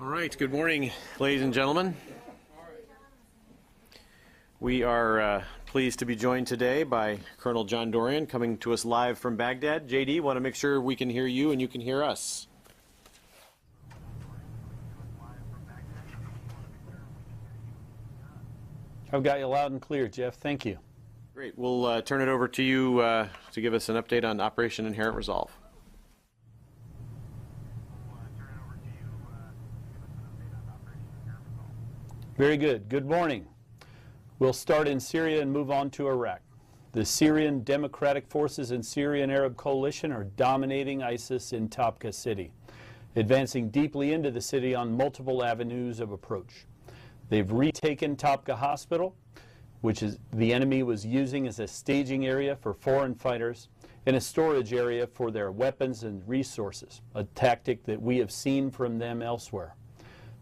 All right, good morning, ladies and gentlemen. We are pleased to be joined today by Colonel John Dorrian, coming to us live from Baghdad. JD, want to make sure we can hear you and you can hear us. I've got you loud and clear, Jeff. Thank you. Great. We'll turn it over to you to give us an update on Operation Inherent Resolve. Very good. Good morning. We'll start in Syria and move on to Iraq. The Syrian Democratic Forces and Syrian Arab Coalition are dominating ISIS in Tabqa city, advancing deeply into the city on multiple avenues of approach. They've retaken Tabqa Hospital, which the enemy was using as a staging area for foreign fighters and a storage area for their weapons and resources, a tactic that we have seen from them elsewhere.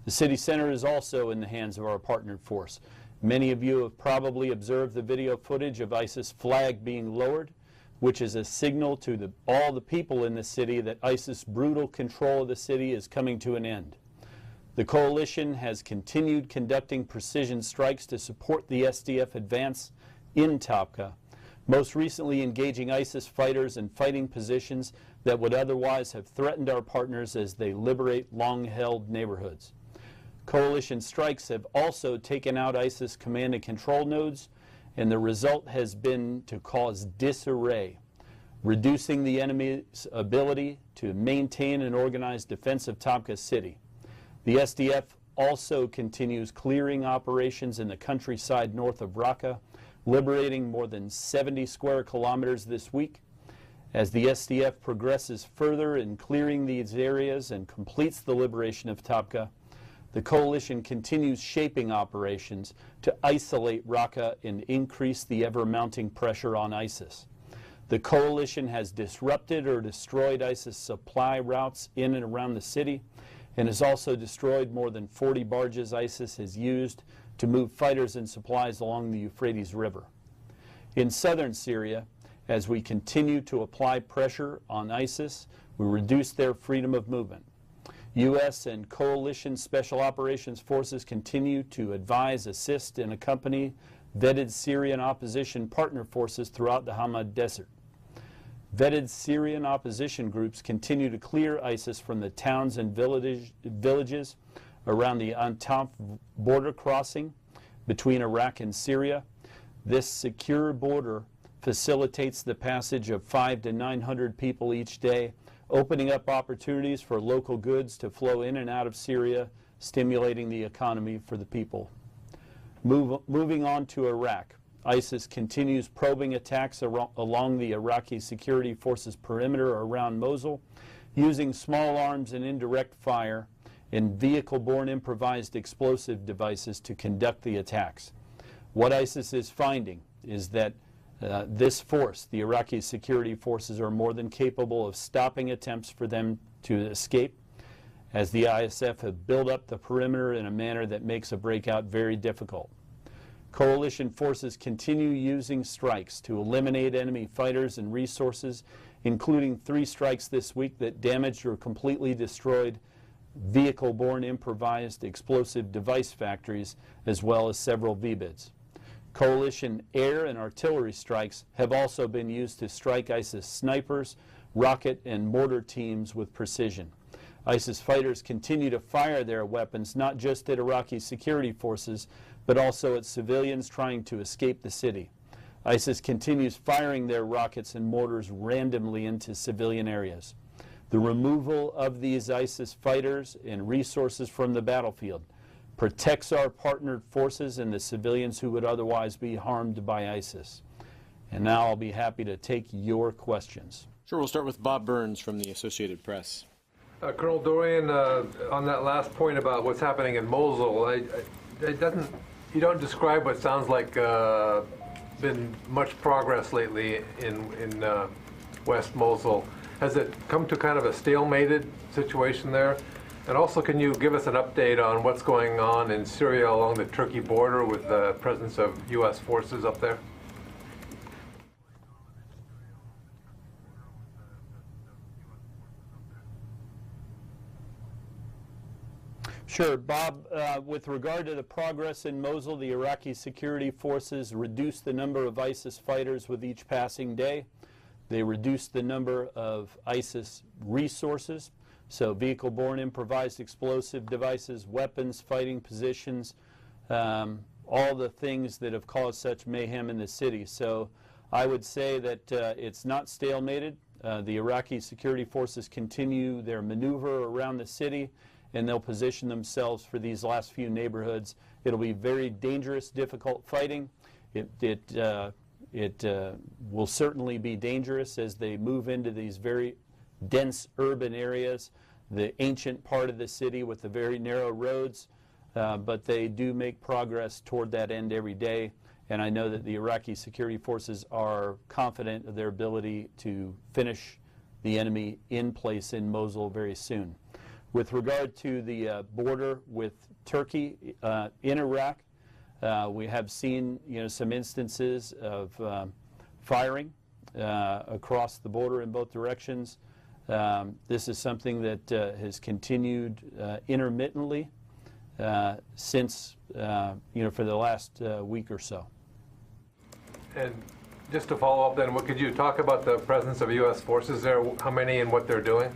The city center is also in the hands of our partnered force. Many of you have probably observed the video footage of ISIS flag being lowered, which is a signal to all the people in the city that ISIS' brutal control of the city is coming to an end. The coalition has continued conducting precision strikes to support the SDF advance in Tabqa, most recently engaging ISIS fighters in fighting positions that would otherwise have threatened our partners as they liberate long-held neighborhoods. Coalition strikes have also taken out ISIS command and control nodes, and the result has been to cause disarray, reducing the enemy's ability to maintain an organized defense of Tabqa city. The SDF also continues clearing operations in the countryside north of Raqqa, liberating more than 70 square kilometers this week. As the SDF progresses further in clearing these areas and completes the liberation of Tabqa, the coalition continues shaping operations to isolate Raqqa and increase the ever-mounting pressure on ISIS. The coalition has disrupted or destroyed ISIS supply routes in and around the city and has also destroyed more than 40 barges ISIS has used to move fighters and supplies along the Euphrates River. In southern Syria, as we continue to apply pressure on ISIS, we reduce their freedom of movement. U.S. and coalition special operations forces continue to advise, assist, and accompany vetted Syrian opposition partner forces throughout the Hamad Desert. Vetted Syrian opposition groups continue to clear ISIS from the towns and villages around the Antaf border crossing between Iraq and Syria. This secure border facilitates the passage of 500 to 900 people each day, opening up opportunities for local goods to flow in and out of Syria, stimulating the economy for the people. Moving on to Iraq, ISIS continues probing attacks along the Iraqi security forces perimeter around Mosul, using small arms and indirect fire and vehicle-borne improvised explosive devices to conduct the attacks. What ISIS is finding is that this force, the Iraqi security forces, are more than capable of stopping attempts for them to escape, as the ISF have built up the perimeter in a manner that makes a breakout very difficult. Coalition forces continue using strikes to eliminate enemy fighters and resources, including 3 strikes this week that damaged or completely destroyed vehicle-borne improvised explosive device factories, as well as several VBIDs. Coalition air and artillery strikes have also been used to strike ISIS snipers, rocket, and mortar teams with precision. ISIS fighters continue to fire their weapons not just at Iraqi security forces, but also at civilians trying to escape the city. ISIS continues firing their rockets and mortars randomly into civilian areas. The removal of these ISIS fighters and resources from the battlefield protects our partnered forces and the civilians who would otherwise be harmed by ISIS. And now I'll be happy to take your questions. Sure, we'll start with Bob Burns from the Associated Press. Colonel Dorrian, on that last point about what's happening in Mosul, you don't describe what sounds like been much progress lately in West Mosul. Has it come to kind of a stalemated situation there? And also, can you give us an update on what's going on in Syria along the Turkey border with the presence of U.S. forces up there? Sure, Bob. With regard to the progress in Mosul, the Iraqi security forces reduced the number of ISIS fighters with each passing day. They reduced the number of ISIS resources, so vehicle-borne improvised explosive devices, weapons, fighting positions, all the things that have caused such mayhem in the city. So I would say that it's not stalemated. The Iraqi security forces continue their maneuver around the city, and they'll position themselves for these last few neighborhoods. It'll be very dangerous, difficult fighting. It will certainly be dangerous as they move into these very dense urban areas, the ancient part of the city with the very narrow roads, but they do make progress toward that end every day. And I know that the Iraqi security forces are confident of their ability to finish the enemy in place in Mosul very soon. With regard to the border with Turkey in Iraq, we have seen some instances of firing across the border in both directions. This is something that has continued intermittently since for the last week or so. And just to follow up then, could you talk about the presence of U.S. forces there, how many and what they're doing?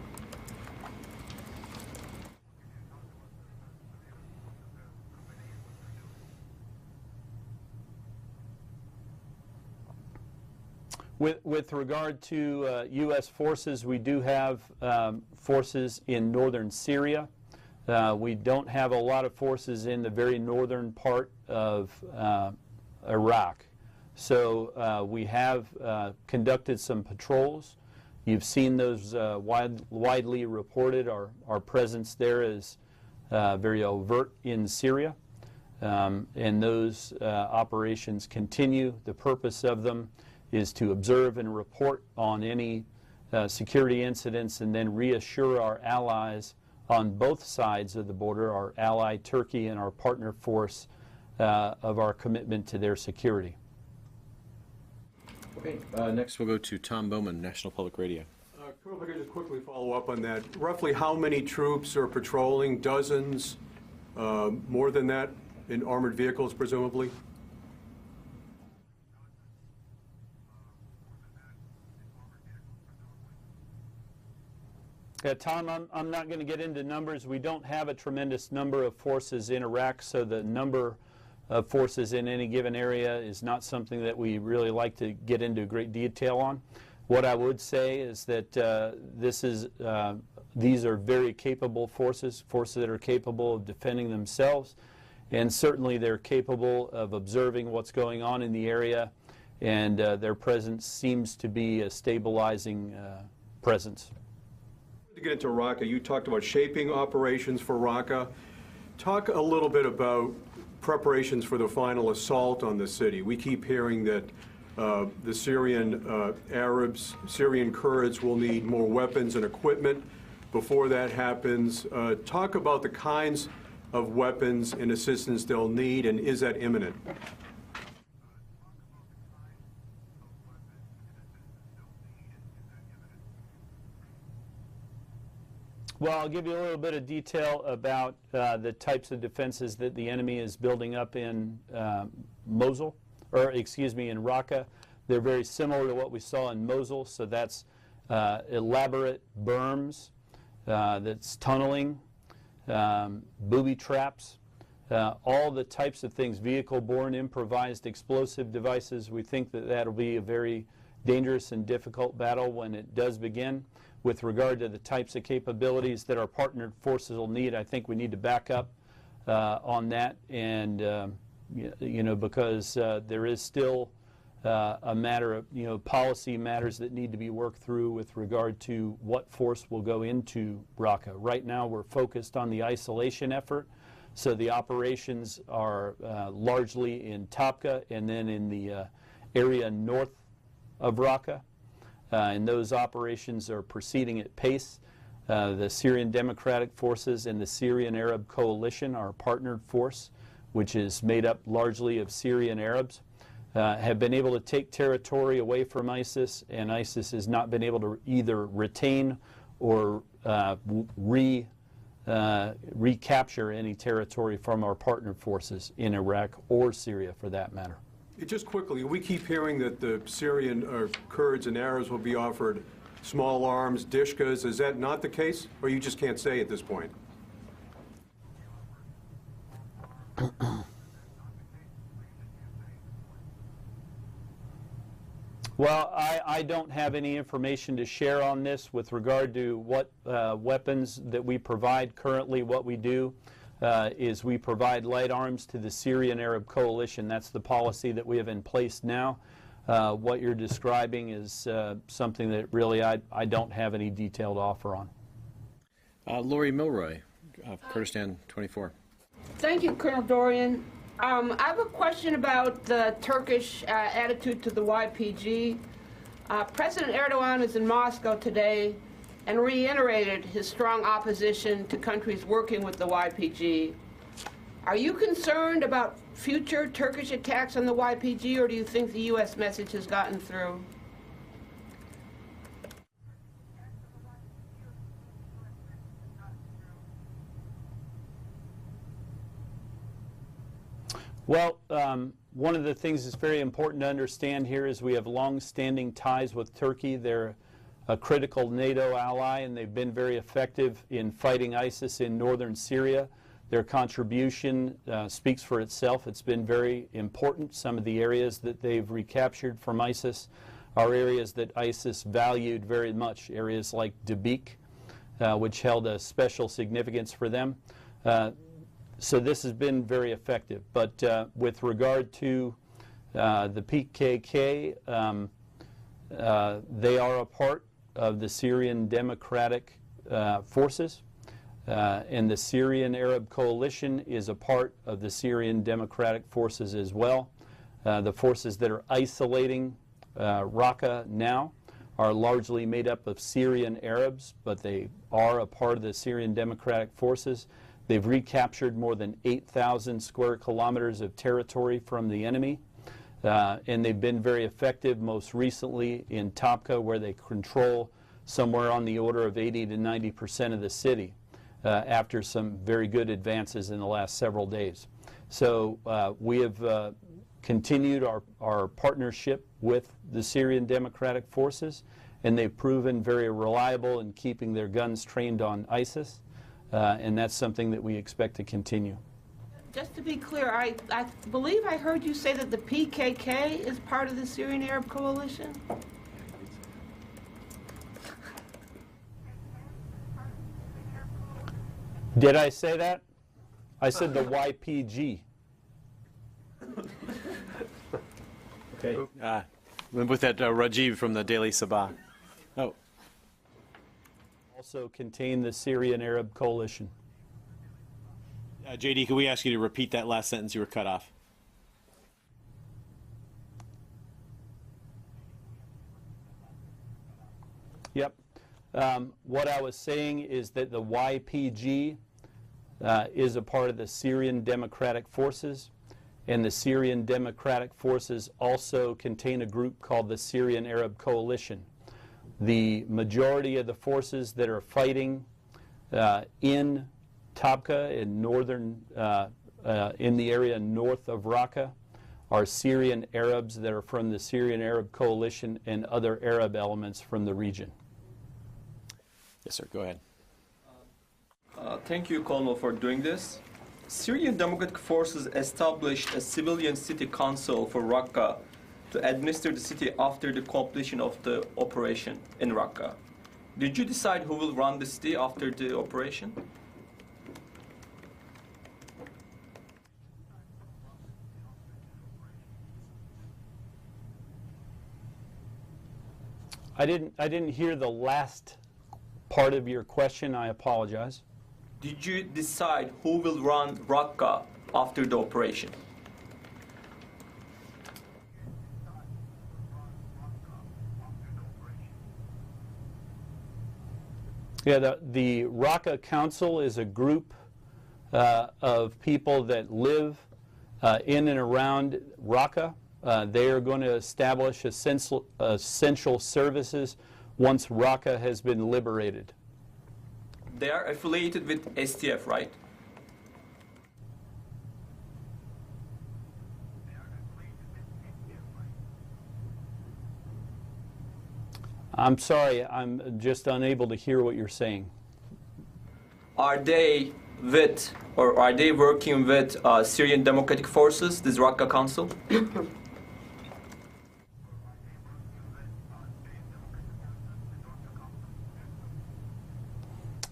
With regard to U.S. forces, we do have forces in northern Syria. We don't have a lot of forces in the very northern part of Iraq. So we have conducted some patrols. You've seen those widely reported. Our presence there is very overt in Syria. And those operations continue. The purpose of them is to observe and report on any security incidents and then reassure our allies on both sides of the border, our ally Turkey and our partner force, of our commitment to their security. Okay, next we'll go to Tom Bowman, National Public Radio. Colonel, if I could just quickly follow up on that. Roughly how many troops are patrolling? Dozens? More than that in armored vehicles, presumably? Yeah, Tom, I'm not going to get into numbers. We don't have a tremendous number of forces in Iraq, so the number of forces in any given area is not something that we really like to get into great detail on. What I would say is that these are very capable forces that are capable of defending themselves, and certainly they're capable of observing what's going on in the area, and their presence seems to be a stabilizing presence. To get into Raqqa, you talked about shaping operations for Raqqa. Talk a little bit about preparations for the final assault on the city. We keep hearing that the Syrian Arabs, Syrian Kurds will need more weapons and equipment before that happens. Talk about the kinds of weapons and assistance they'll need, and is that imminent? Well, I'll give you a little bit of detail about the types of defenses that the enemy is building up in Mosul, or excuse me, in Raqqa. They're very similar to what we saw in Mosul, so that's elaborate berms, that's tunneling, booby traps, all the types of things, vehicle-borne improvised explosive devices. We think that that'll be a very dangerous and difficult battle when it does begin. With regard to the types of capabilities that our partnered forces will need, I think we need to back up on that, and because there is still a matter of policy matters that need to be worked through with regard to what force will go into Raqqa. Right now, we're focused on the isolation effort, so the operations are largely in Tabqa and then in the area north of Raqqa. And those operations are proceeding at pace. The Syrian Democratic Forces and the Syrian Arab Coalition, our partnered force, which is made up largely of Syrian Arabs, have been able to take territory away from ISIS, and ISIS has not been able to either retain or recapture any territory from our partner forces in Iraq or Syria for that matter. Just quickly, we keep hearing that the Syrian Kurds and Arabs will be offered small arms, dishkas. Is that not the case, or you just can't say at this point? Well, I don't have any information to share on this with regard to what weapons that we provide. Currently, what we do is we provide light arms to the Syrian Arab Coalition. That's the policy that we have in place now. What you're describing is something that really I don't have any detailed offer on. Lori Milroy, Kurdistan 24. Thank you, Colonel Dorrian. I have a question about the Turkish attitude to the YPG. President Erdogan is in Moscow today and reiterated his strong opposition to countries working with the YPG. Are you concerned about future Turkish attacks on the YPG, or do you think the U.S. message has gotten through? Well, one of the things that's very important to understand here is we have long-standing ties with Turkey. They're a critical NATO ally, and they've been very effective in fighting ISIS in northern Syria. Their contribution speaks for itself. It's been very important. Some of the areas that they've recaptured from ISIS are areas that ISIS valued very much, areas like Dabiq, which held a special significance for them. So this has been very effective. But with regard to the PKK, they are a part of the Syrian Democratic Forces, and the Syrian Arab Coalition is a part of the Syrian Democratic Forces as well. The forces that are isolating Raqqa now are largely made up of Syrian Arabs, but they are a part of the Syrian Democratic Forces. They've recaptured more than 8,000 square kilometers of territory from the enemy, and they've been very effective, most recently in Tabqa, where they control somewhere on the order of 80 to 90% of the city after some very good advances in the last several days. So we have continued our partnership with the Syrian Democratic Forces, and they've proven very reliable in keeping their guns trained on ISIS. And that's something that we expect to continue. Just to be clear, I believe I heard you say that the PKK is part of the Syrian Arab Coalition? Did I say that? I said the YPG. Okay. With that Rajiv from the Daily Sabah. Oh. Also contain the Syrian Arab Coalition. JD, could we ask you to repeat that last sentence? You were cut off. Yep. What I was saying is that the YPG is a part of the Syrian Democratic Forces, and the Syrian Democratic Forces also contain a group called the Syrian Arab Coalition. The majority of the forces that are fighting in Tabqa, in northern, in the area north of Raqqa, are Syrian Arabs that are from the Syrian Arab Coalition and other Arab elements from the region. Yes, sir. Go ahead. Thank you, Colonel, for doing this. Syrian Democratic Forces established a civilian city council for Raqqa to administer the city after the completion of the operation in Raqqa. Did you decide who will run the city after the operation? I didn't hear the last part of your question. I apologize. Did you decide who will run Raqqa after the operation? Yeah, the Raqqa Council is a group of people that live in and around Raqqa. They are going to establish essential services once Raqqa has been liberated. They are affiliated with STF, right? I'm sorry, I'm just unable to hear what you're saying. Are they with, or are they working with Syrian Democratic Forces, this Raqqa Council?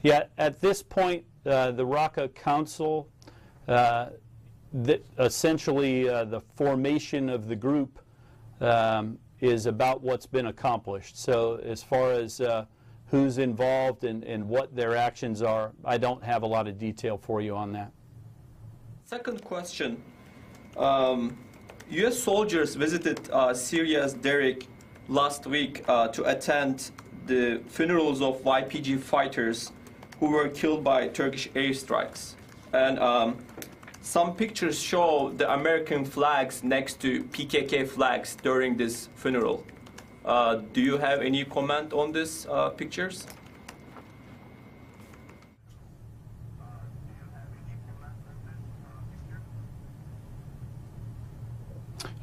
Yeah, at this point, the Raqqa Council, essentially the formation of the group is about what's been accomplished. So as far as who's involved and what their actions are, I don't have a lot of detail for you on that. Second question. U.S. soldiers visited Syria's Derek last week to attend the funerals of YPG fighters who were killed by Turkish airstrikes. And some pictures show the American flags next to PKK flags during this funeral. Do you have any comment on these pictures?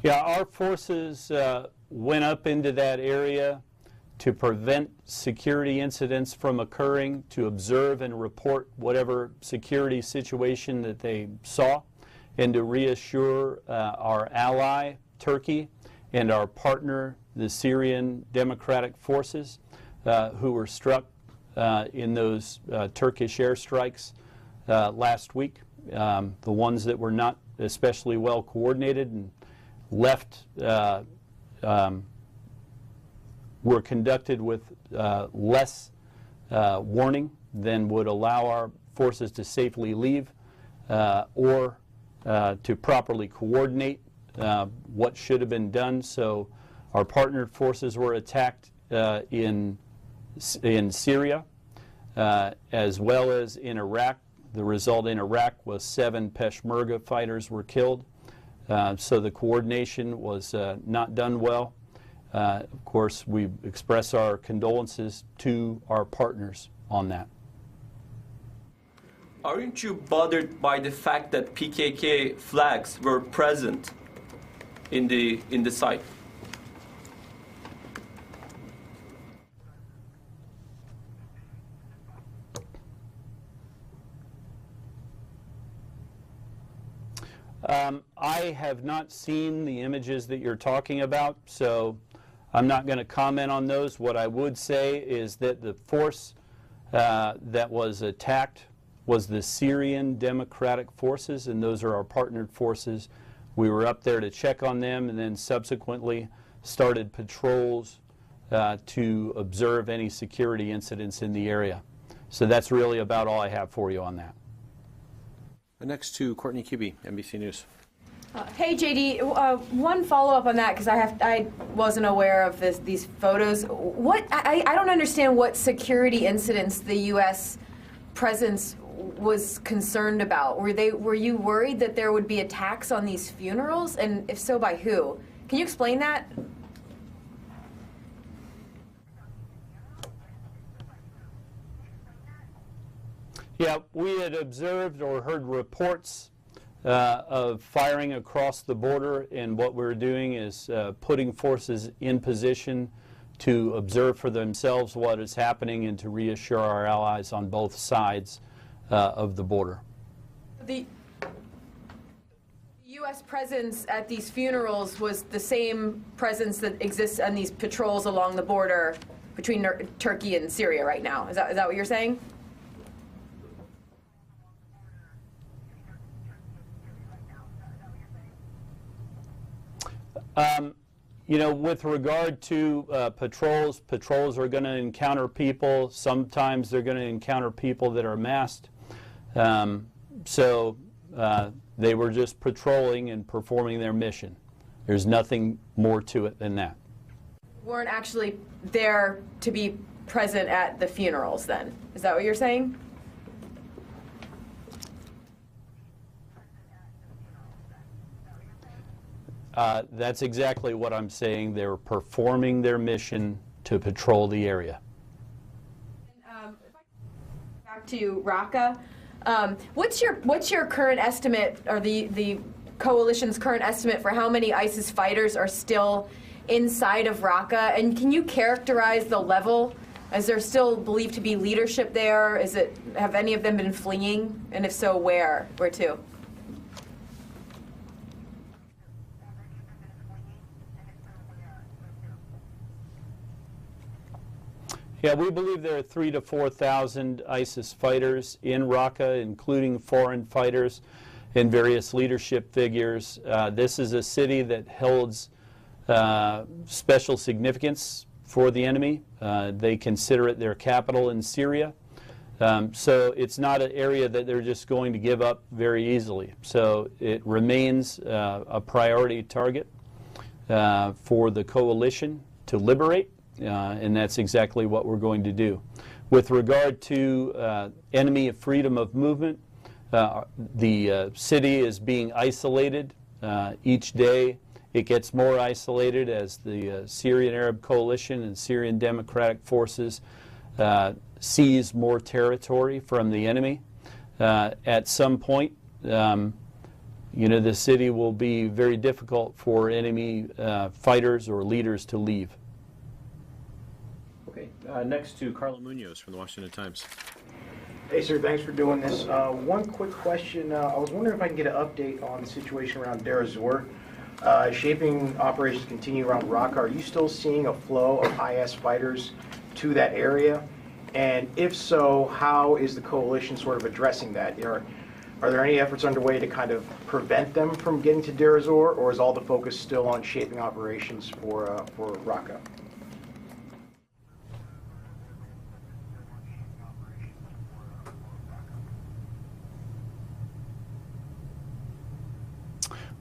Yeah, our forces went up into that area to prevent security incidents from occurring, to observe and report whatever security situation that they saw, and to reassure our ally, Turkey, and our partner, the Syrian Democratic Forces, who were struck in those Turkish airstrikes last week, the ones that were not especially well coordinated and left were conducted with less warning than would allow our forces to safely leave or to properly coordinate what should have been done. So our partnered forces were attacked in Syria as well as in Iraq. The result in Iraq was 7 Peshmerga fighters were killed. So the coordination was not done well. Of course, we express our condolences to our partners on that. Aren't you bothered by the fact that PKK flags were present in the site? I have not seen the images that you're talking about, so I'm not going to comment on those. What I would say is that the force that was attacked was the Syrian Democratic Forces, and those are our partnered forces. We were up there to check on them and then subsequently started patrols to observe any security incidents in the area. So that's really about all I have for you on that. Next to Courtney Kibbe, NBC News. Hey JD, one follow-up on that because I wasn't aware of these photos. I don't understand what security incidents the U.S. presence was concerned about. Were you worried that there would be attacks on these funerals, and if so, by who? Can you explain that? Yeah, we had observed or heard reports of firing across the border, and what we're doing is putting forces in position to observe for themselves what is happening and to reassure our allies on both sides of the border. The U.S. presence at these funerals was the same presence that exists on these patrols along the border between Turkey and Syria right now. Is that what you're saying? You know, with regard to patrols are going to encounter people. Sometimes they're going to encounter people that are masked. So they were just patrolling and performing their mission. There's nothing more to it than that. Weren't actually there to be present at the funerals then? Is that what you're saying? That's exactly what I'm saying. They're performing their mission to patrol the area. Back to Raqqa. What's your current estimate, or the coalition's current estimate for how many ISIS fighters are still inside of Raqqa? And can you characterize the level? Is there still believed to be leadership there? Have any of them been fleeing? And if so, where? Where to? Yeah, we believe there are 3,000 to 4,000 ISIS fighters in Raqqa, including foreign fighters and various leadership figures. This is a city that holds special significance for the enemy. They consider it their capital in Syria. So it's not an area that they're just going to give up very easily. So it remains a priority target for the coalition to liberate. And that's exactly what we're going to do. With regard to enemy of freedom of movement, the city is being isolated each day. It gets more isolated as the Syrian Arab Coalition and Syrian Democratic Forces seize more territory from the enemy. At some point, the city will be very difficult for enemy fighters or leaders to leave. Okay. Next to Carla Munoz from the Washington Times. Hey, sir, thanks for doing this. One quick question. I was wondering if I can get an update on the situation around Deir ez-Zor. Shaping operations continue around Raqqa. Are you still seeing a flow of IS fighters to that area? And if so, how is the coalition sort of addressing that? Are there any efforts underway to kind of prevent them from getting to Deir ez-Zor, or is all the focus still on shaping operations for Raqqa?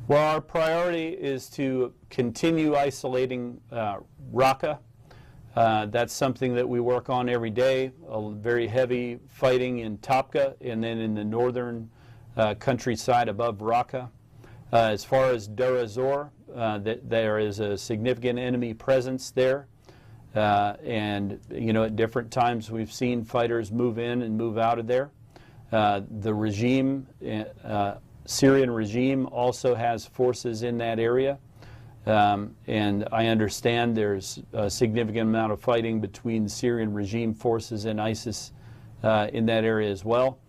Well, our priority is to continue isolating Raqqa. That's something that we work on every day. Very heavy fighting in Topka and then in the northern countryside above Raqqa. As far as Deir ez-Zor, there is a significant enemy presence there. And, at different times we've seen fighters move in and move out of there. The regime, Syrian regime also has forces in that area, and I understand there's a significant amount of fighting between Syrian regime forces and ISIS in that area as well.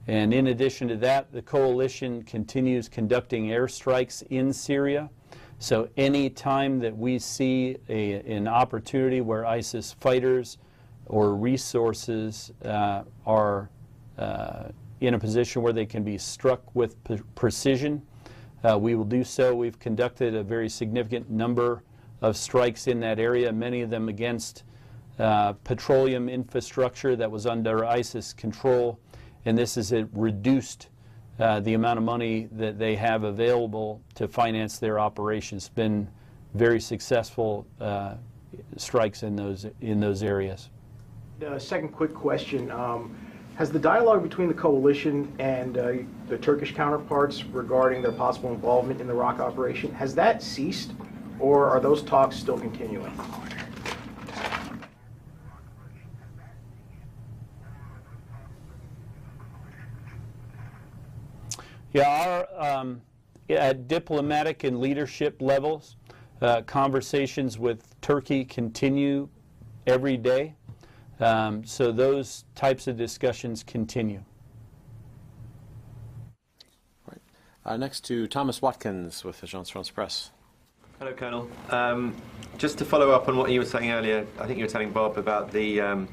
And in addition to that, the coalition continues conducting airstrikes in Syria. So any time that we see an opportunity where ISIS fighters or resources are in a position where they can be struck with precision, we will do so. We've conducted a very significant number of strikes in that area, many of them against petroleum infrastructure that was under ISIS control, and this has reduced the amount of money that they have available to finance their operations. Been very successful strikes in those areas. Second quick question. Has the dialogue between the coalition and the Turkish counterparts regarding their possible involvement in the Raqqa operation, has that ceased, or are those talks still continuing? Yeah, at diplomatic and leadership levels, conversations with Turkey continue every day. So those types of discussions continue. All right. Next to Thomas Watkins with Agence France-Presse. Hello, Colonel. Just to follow up on what you were saying earlier, I think you were telling Bob about the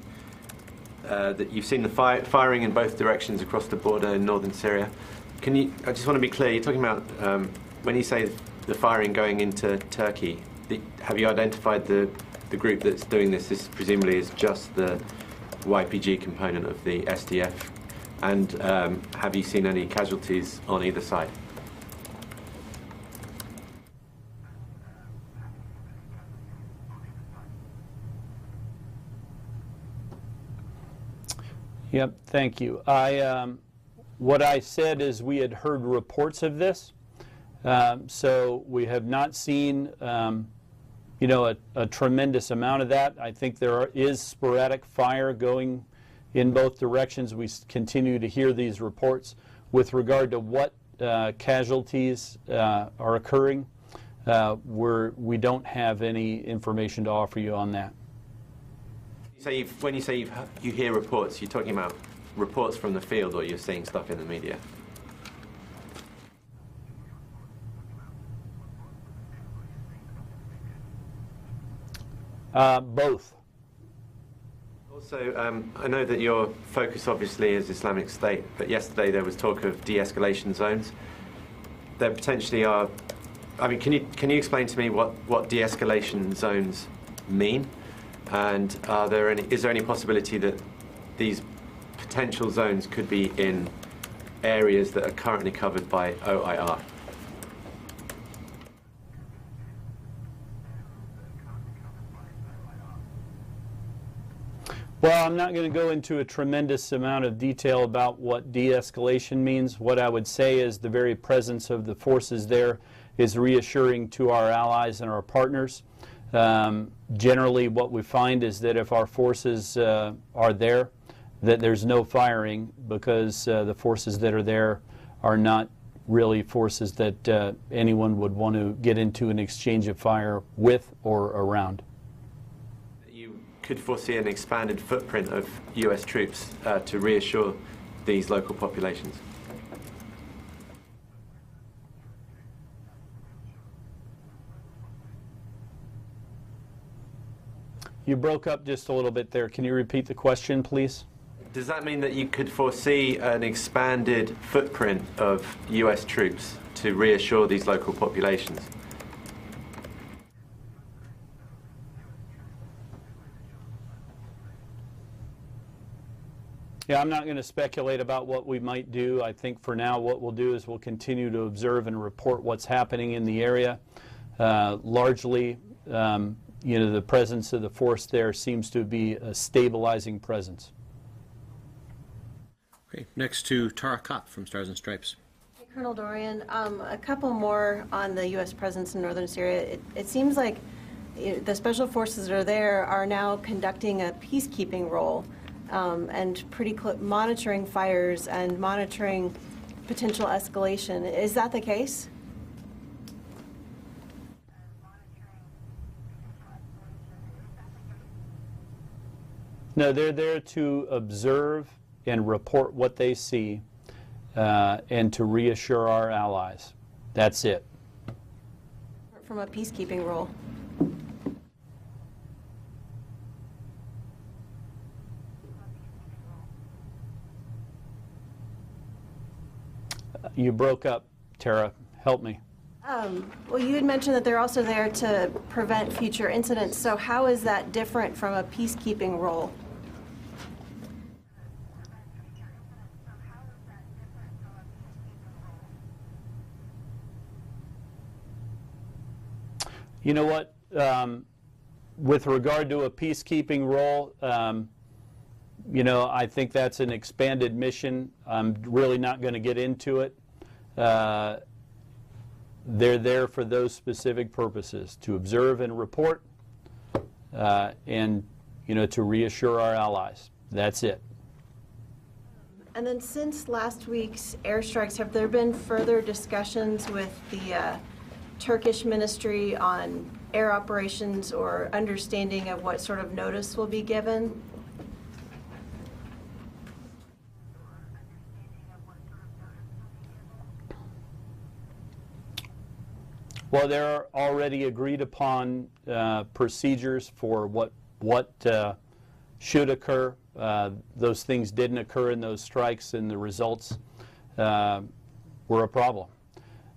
that you've seen the firing in both directions across the border in northern Syria. I just want to be clear, you're talking about, when you say the firing going into Turkey, have you identified the group that's doing this? This presumably is just the YPG component of the SDF. And have you seen any casualties on either side? Yep, thank you. What I said is we had heard reports of this, so we have not seen a tremendous amount of that. I think there is sporadic fire going in both directions. We continue to hear these reports. With regard to what casualties are occurring, we don't have any information to offer you on that. When you say you hear reports, you're talking about reports from the field, or you're seeing stuff in the media? Both. Also, I know that your focus obviously is Islamic State, but yesterday there was talk of de-escalation zones. There potentially are. I mean, can you explain to me what de-escalation zones mean, and is there any possibility that these potential zones could be in areas that are currently covered by OIR? Well, I'm not going to go into a tremendous amount of detail about what de-escalation means. What I would say is the very presence of the forces there is reassuring to our allies and our partners. Generally, what we find is that if our forces are there, that there's no firing, because the forces that are there are not really forces that anyone would want to get into an exchange of fire with or around. Could foresee an expanded footprint of US troops to reassure these local populations? You broke up just a little bit there. Can you repeat the question, please? Does that mean that you could foresee an expanded footprint of US troops to reassure these local populations? Yeah, I'm not going to speculate about what we might do. I think for now what we'll do is we'll continue to observe and report what's happening in the area. Largely, the presence of the force there seems to be a stabilizing presence. Okay, next to Tara Kopp from Stars and Stripes. Hey, Colonel Dorrian, a couple more on the U.S. presence in northern Syria. It seems like the special forces that are there are now conducting a peacekeeping role. And monitoring fires and monitoring potential escalation. Is that the case? No, they're there to observe and report what they see and to reassure our allies. That's it. From a peacekeeping role. You broke up, Tara. Help me. Well, you had mentioned that they're also there to prevent future incidents. So how is that different from a peacekeeping role? You know what? With regard to a peacekeeping role, I think that's an expanded mission. I'm really not going to get into it. They're there for those specific purposes, to observe and report, and to reassure our allies. That's it. And then since last week's airstrikes, have there been further discussions with the Turkish ministry on air operations or understanding of what sort of notice will be given? Well, there are already agreed upon procedures for what should occur. Those things didn't occur in those strikes, and the results were a problem.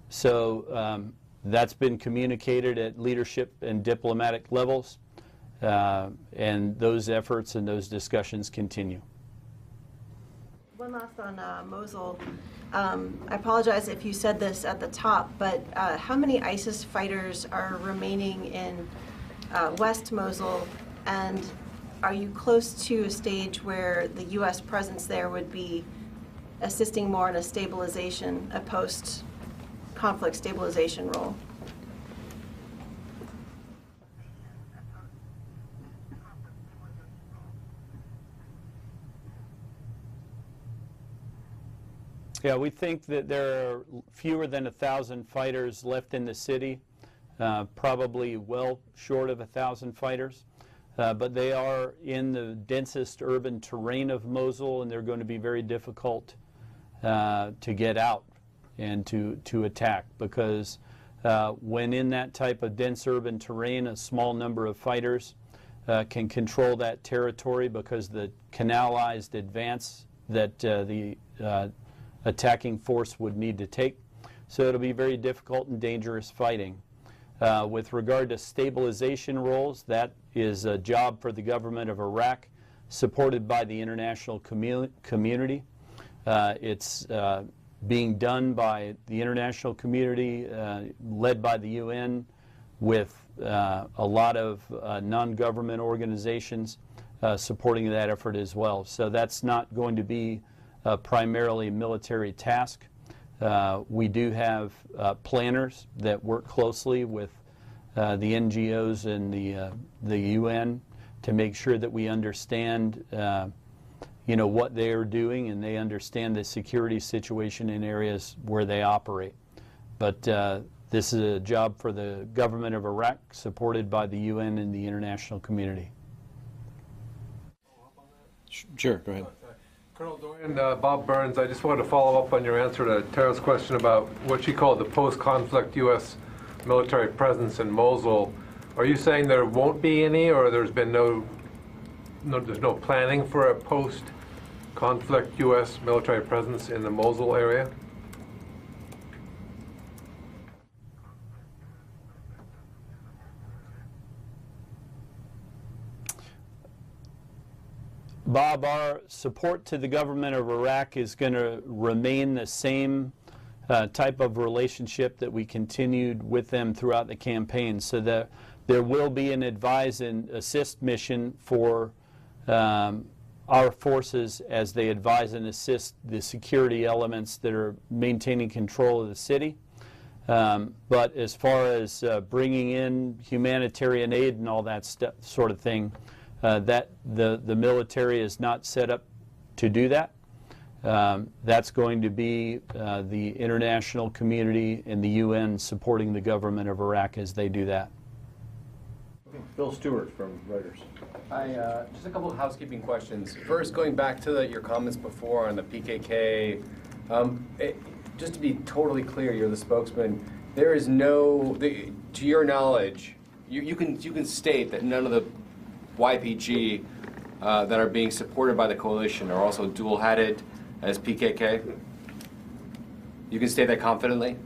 So that's been communicated at leadership and diplomatic levels, and those efforts and those discussions continue. One last on Mosul. I apologize if you said this at the top, but how many ISIS fighters are remaining in West Mosul, and are you close to a stage where the U.S. presence there would be assisting more in a stabilization, a post-conflict stabilization role? Yeah, we think that there are fewer than 1,000 fighters left in the city, probably well short of 1,000 fighters. But they are in the densest urban terrain of Mosul, and they're going to be very difficult to get out and to attack, because when in that type of dense urban terrain, a small number of fighters can control that territory because the canalized advance that the attacking force would need to take. So it'll be very difficult and dangerous fighting. With regard to stabilization roles, that is a job for the government of Iraq, supported by the international community. It's being done by the international community, led by the UN, with a lot of non-government organizations supporting that effort as well. So that's not going to be primarily a military task. We do have planners that work closely with the NGOs and the UN to make sure that we understand what they are doing, and they understand the security situation in areas where they operate. But this is a job for the government of Iraq, supported by the UN and the international community. Sure, go ahead. Colonel Dorrian, Bob Burns, I just wanted to follow up on your answer to Tara's question about what she called the post-conflict U.S. military presence in Mosul. Are you saying there won't be any, or there's been there's no planning for a post-conflict U.S. military presence in the Mosul area? Bob, our support to the government of Iraq is going to remain the same type of relationship that we continued with them throughout the campaign, so that there will be an advise and assist mission for our forces as they advise and assist the security elements that are maintaining control of the city. But as far as bringing in humanitarian aid and all that sort of thing, that the military is not set up to do that. That's going to be the international community and the UN supporting the government of Iraq as they do that. Bill Stewart from Reuters. Hi, just a couple of housekeeping questions. First, going back to your comments before on the PKK, just to be totally clear, you're the spokesman. There is no, to your knowledge, you can state that none of the YPG that are being supported by the coalition are also dual-hatted as PKK? You can state that confidently?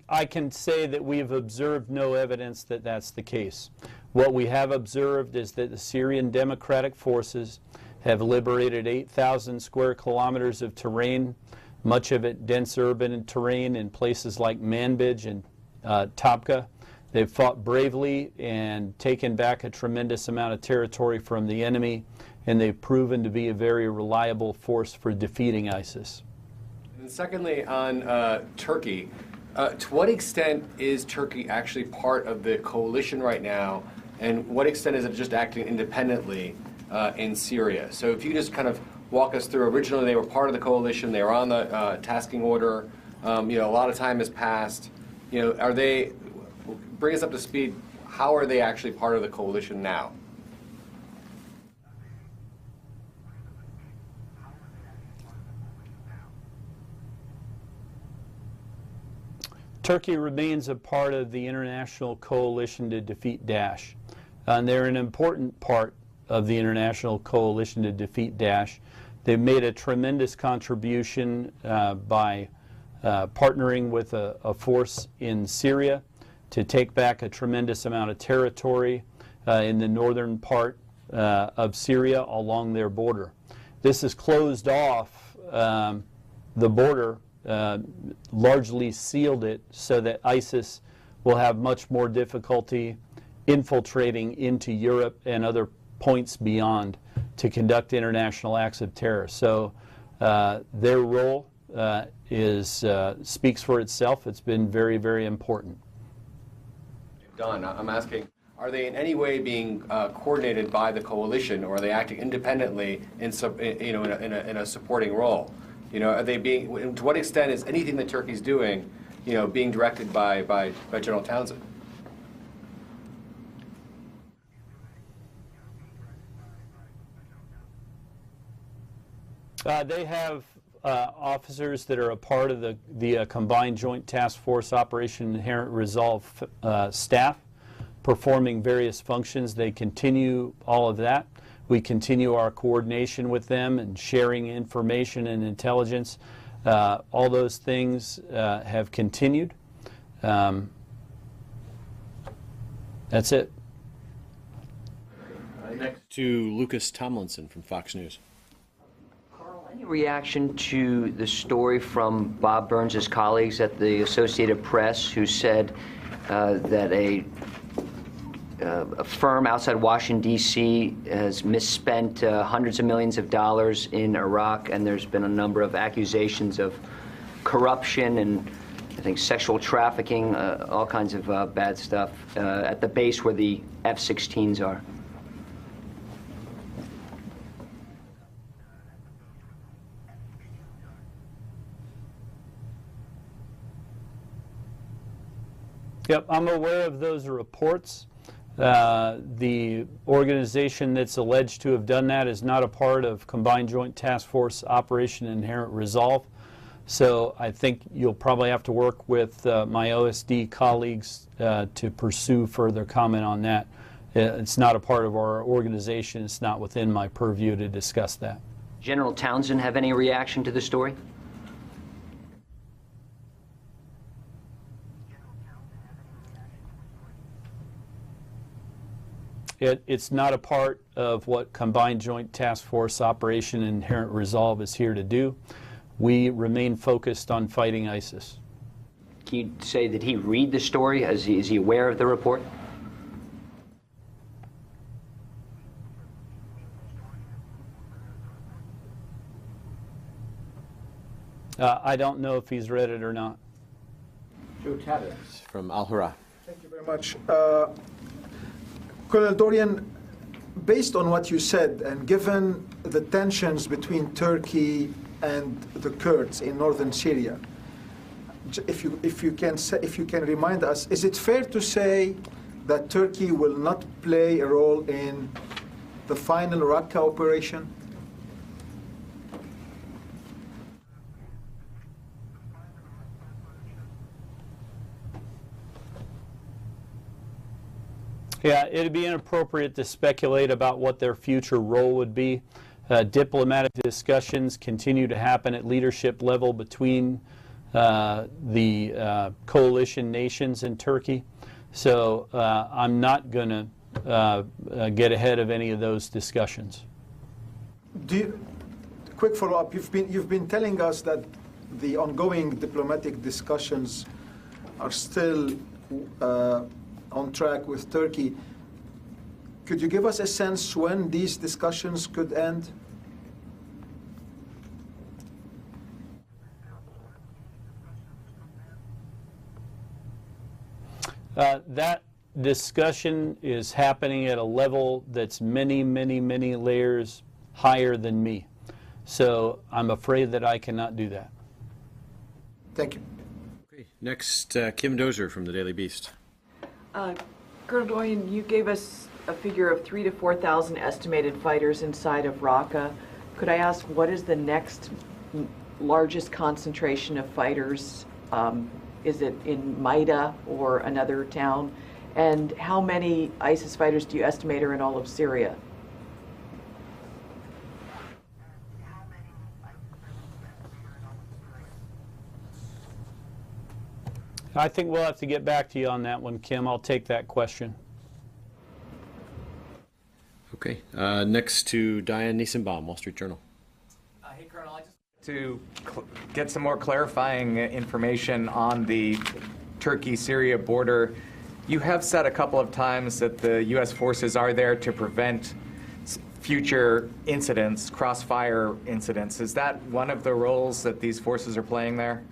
I can say that we have observed no evidence that that's the case. What we have observed is that the Syrian Democratic Forces have liberated 8,000 square kilometers of terrain, much of it dense urban terrain in places like Manbij and Topka. They've fought bravely and taken back a tremendous amount of territory from the enemy, and they've proven to be a very reliable force for defeating ISIS. And secondly, on Turkey, to what extent is Turkey actually part of the coalition right now, and what extent is it just acting independently in Syria? So if you just kind of walk us through, originally they were part of the coalition, they were on the tasking order, a lot of time has passed. Are they, bring us up to speed, how are they actually part of the coalition now? Turkey remains a part of the international coalition to defeat Daesh. And they're an important part of the international coalition to defeat Daesh. They've made a tremendous contribution by partnering with a force in Syria to take back a tremendous amount of territory in the northern part of Syria along their border. This has closed off the border, largely sealed it so that ISIS will have much more difficulty infiltrating into Europe and other points beyond to conduct international acts of terror. So their role speaks for itself. It's been very, very important. Don, I'm asking, are they in any way being coordinated by the coalition, or are they acting independently in a supporting role? Are they being? To what extent is anything that Turkey's doing, being directed by General Townsend? They have officers that are a part of the Combined Joint Task Force Operation Inherent Resolve staff performing various functions. They continue all of that. We continue our coordination with them and sharing information and intelligence. All those things have continued. That's it. Next to Lucas Tomlinson from Fox News. Any reaction to the story from Bob Burns' colleagues at the Associated Press, who said that a firm outside Washington, D.C. has misspent hundreds of millions of dollars in Iraq, and there's been a number of accusations of corruption and, I think, sexual trafficking, all kinds of bad stuff at the base where the F-16s are? Yep, I'm aware of those reports. The organization that's alleged to have done that is not a part of Combined Joint Task Force Operation Inherent Resolve. So I think you'll probably have to work with my OSD colleagues to pursue further comment on that. It's not a part of our organization. It's not within my purview to discuss that. General Townsend have any reaction to the story? It's not a part of what Combined Joint Task Force Operation Inherent Resolve is here to do. We remain focused on fighting ISIS. Can you say, did he read the story? Is he aware of the report? I don't know if he's read it or not. Joe Tatter. From Al-Hurra. Thank you very much. Colonel Dorrian, based on what you said, and given the tensions between Turkey and the Kurds in northern Syria, if you can remind us, is it fair to say that Turkey will not play a role in the final Raqqa operation? Yeah, it'd be inappropriate to speculate about what their future role would be. Diplomatic discussions continue to happen at leadership level between the coalition nations in Turkey. So I'm not going to get ahead of any of those discussions. Quick follow-up. You've been telling us that the ongoing diplomatic discussions are still on track with Turkey. Could you give us a sense when these discussions could end? That discussion is happening at a level that's many, many, many layers higher than me. So I'm afraid that I cannot do that. Thank you. Okay. Next, Kim Dozier from the Daily Beast. Colonel Dorrian, you gave us a figure of 3,000 to 4,000 estimated fighters inside of Raqqa. Could I ask, what is the next largest concentration of fighters? Is it in Maida or another town? And how many ISIS fighters do you estimate are in all of Syria? I think we'll have to get back to you on that one, Kim. I'll take that question. Okay. Next to Diane Niesenbaum, Wall Street Journal. Hey, Colonel, I just to get some more clarifying information on the Turkey-Syria border. You have said a couple of times that the U.S. forces are there to prevent future incidents, crossfire incidents. Is that one of the roles that these forces are playing there?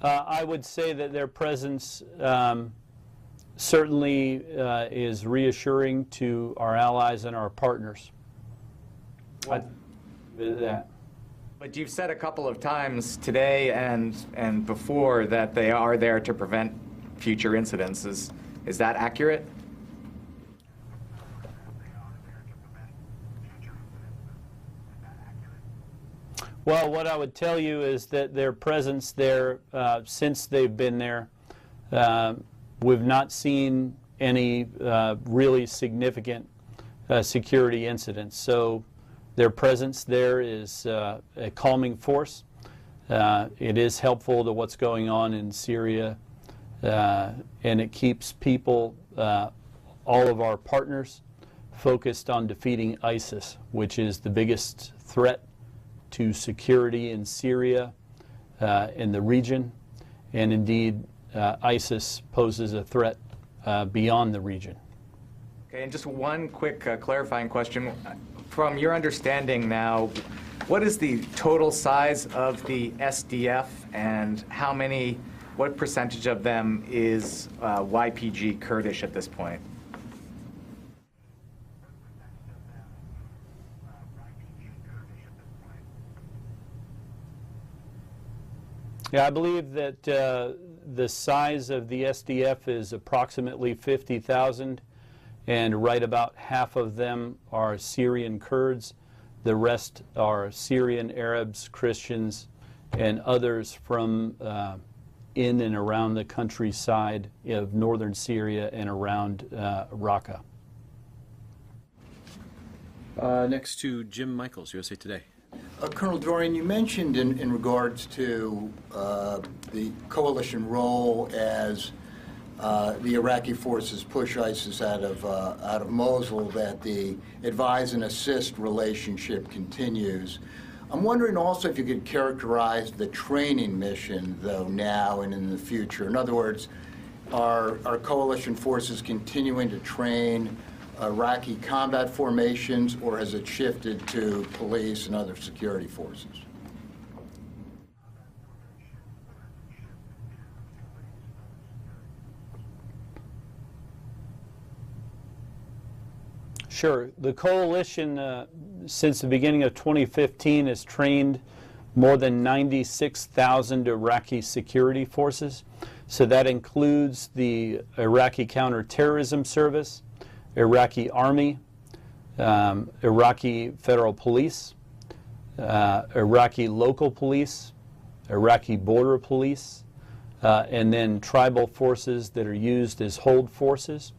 I would say that their presence certainly is reassuring to our allies and our partners. With that. But you've said a couple of times today and before that they are there to prevent future incidents. Is that accurate? Well, what I would tell you is that their presence there, since they've been there, we've not seen any really significant security incidents. So their presence there is a calming force. It is helpful to what's going on in Syria, and it keeps people, all of our partners, focused on defeating ISIS, which is the biggest threat to security in Syria, in the region, and indeed ISIS poses a threat beyond the region. Okay, and just one quick clarifying question. From your understanding now, what is the total size of the SDF and what percentage of them is YPG Kurdish at this point? Yeah, I believe that the size of the SDF is approximately 50,000, and right about half of them are Syrian Kurds. The rest are Syrian Arabs, Christians, and others from in and around the countryside of northern Syria and around Raqqa. Next to Jim Michaels, USA Today. Colonel Dorrian, you mentioned in regards to the coalition role as the Iraqi forces push ISIS out of Mosul, that the advise and assist relationship continues. I'm wondering also if you could characterize the training mission, though, now and in the future. In other words, are coalition forces continuing to train Iraqi combat formations, or has it shifted to police and other security forces? Sure. The coalition, since the beginning of 2015, has trained more than 96,000 Iraqi security forces. So that includes the Iraqi Counterterrorism Service, Iraqi Army, Iraqi Federal Police, Iraqi Local Police, Iraqi Border Police, and then tribal forces that are used as hold forces.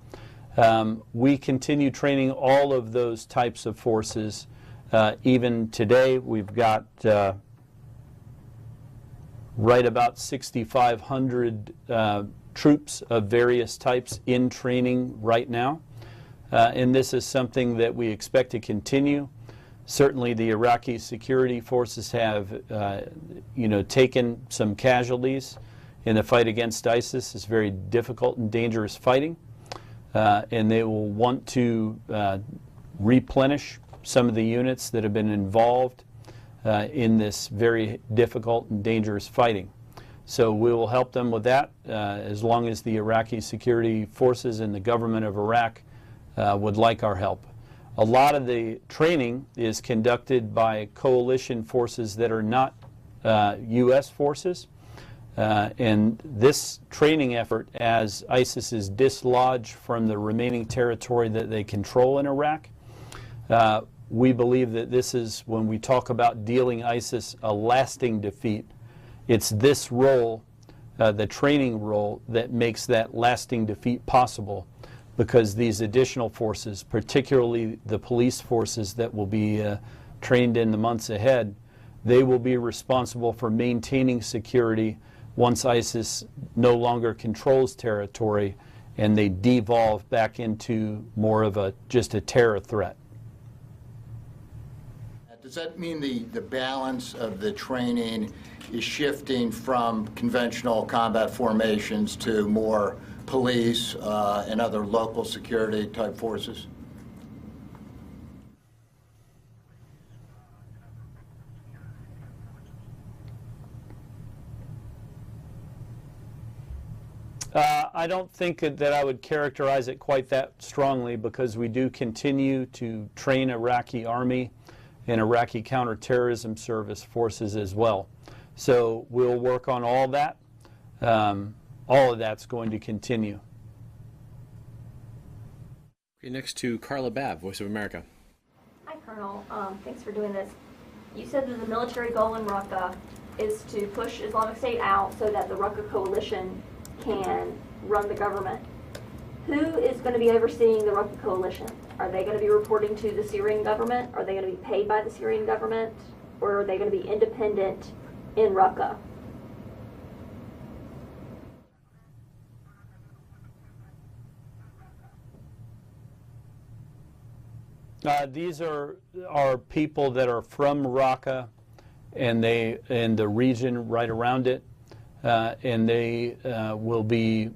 We continue training all of those types of forces. Even today, we've got right about 6,500 troops of various types in training right now. And this is something that we expect to continue. Certainly the Iraqi security forces have taken some casualties in the fight against ISIS. It's very difficult and dangerous fighting. And they will want to replenish some of the units that have been involved in this very difficult and dangerous fighting. So we will help them with that as long as the Iraqi security forces and the government of Iraq would like our help. A lot of the training is conducted by coalition forces that are not U.S. forces. And this training effort, as ISIS is dislodged from the remaining territory that they control in Iraq, we believe that this is, when we talk about dealing ISIS a lasting defeat, it's this role, the training role, that makes that lasting defeat possible, because these additional forces, particularly the police forces that will be trained in the months ahead, they will be responsible for maintaining security once ISIS no longer controls territory and they devolve back into more of just a terror threat. Does that mean the balance of the training is shifting from conventional combat formations to more police and other local security type forces? I don't think that I would characterize it quite that strongly, because we do continue to train Iraqi Army and Iraqi counterterrorism service forces as well. So we'll work on all that. All of that's going to continue. Okay, next to Carla Babb, Voice of America. Hi, Colonel. Thanks for doing this. You said that the military goal in Raqqa is to push Islamic State out so that the Raqqa coalition can run the government. Who is going to be overseeing the Raqqa coalition? Are they going to be reporting to the Syrian government? Are they going to be paid by the Syrian government? Or are they going to be independent in Raqqa? These are people that are from Raqqa and the region right around it, and they will be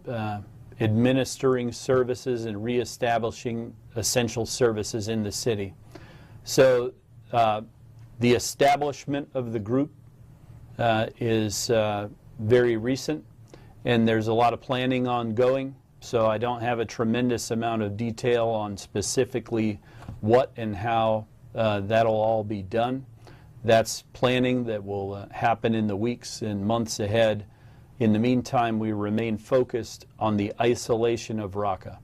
administering services and reestablishing essential services in the city. So the establishment of the group is very recent, and there's a lot of planning ongoing, so I don't have a tremendous amount of detail on specifically what and how that'll all be done. That's planning that will happen in the weeks and months ahead. In the meantime, we remain focused on the isolation of Raqqa.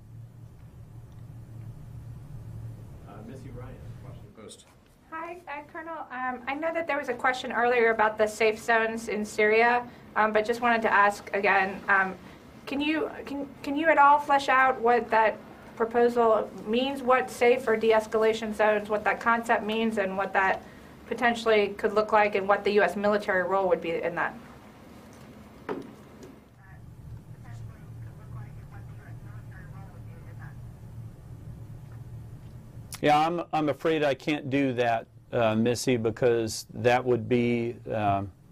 Missy Ryan, Washington Post. Hi, Colonel. I know that there was a question earlier about the safe zones in Syria, but just wanted to ask again, can you at all flesh out what that proposal means, what safe or de-escalation zones, what that concept means, and what that potentially could look like, and what the U.S. military role would be in that? Yeah, I'm afraid I can't do that, Missy, because that would be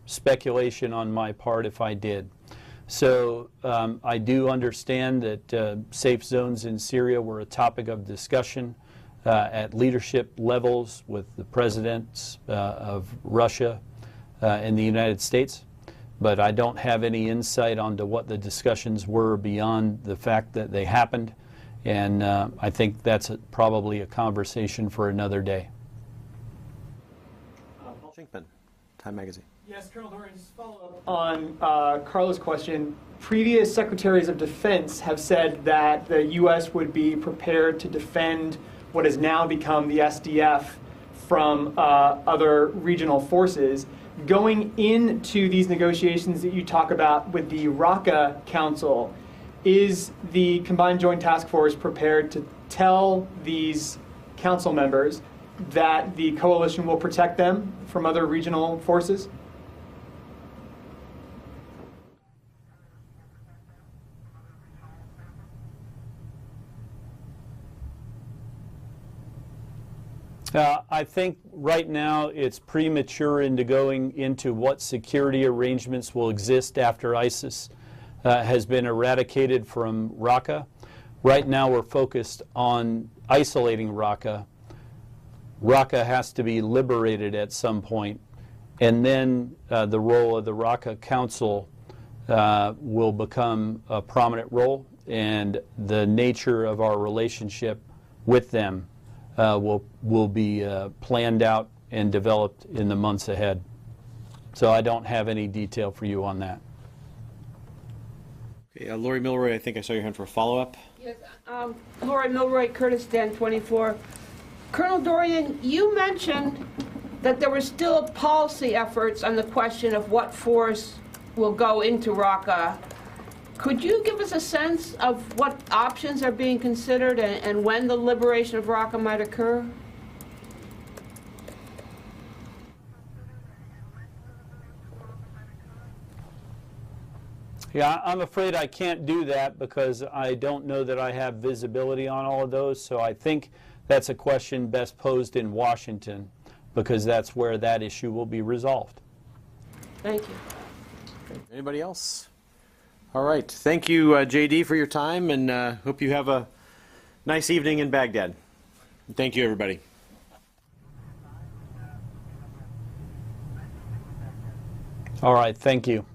speculation on my part if I did. So I do understand that safe zones in Syria were a topic of discussion at leadership levels with the presidents of Russia and the United States, but I don't have any insight onto what the discussions were beyond the fact that they happened, and I think that's probably a conversation for another day. Paul Shinkman, Time Magazine. Yes, Colonel Dorrian, just follow up on Carla's question. Previous secretaries of defense have said that the U.S. would be prepared to defend what has now become the SDF from other regional forces. Going into these negotiations that you talk about with the Raqqa Council, is the Combined Joint Task Force prepared to tell these council members that the coalition will protect them from other regional forces? I think right now it's premature into going into what security arrangements will exist after ISIS has been eradicated from Raqqa. Right now we're focused on isolating Raqqa. Raqqa has to be liberated at some point, and then the role of the Raqqa Council will become a prominent role, and the nature of our relationship with them will be planned out and developed in the months ahead. So I don't have any detail for you on that. Okay, Lori Milroy, I think I saw your hand for a follow-up. Yes, Lori Milroy, Kurdistan 24. Colonel Dorrian, you mentioned that there were still policy efforts on the question of what force will go into Raqqa. Could you give us a sense of what options are being considered and when the liberation of Raqqa might occur? Yeah, I'm afraid I can't do that because I don't know that I have visibility on all of those, so I think that's a question best posed in Washington because that's where that issue will be resolved. Thank you. Anybody else? All right. Thank you, JD, for your time, and hope you have a nice evening in Baghdad. Thank you, everybody. All right. Thank you.